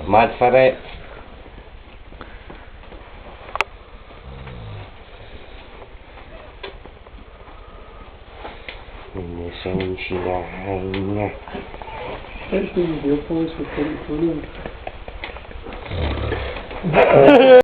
mad for it. In the sunshine. That's the video points for 2020.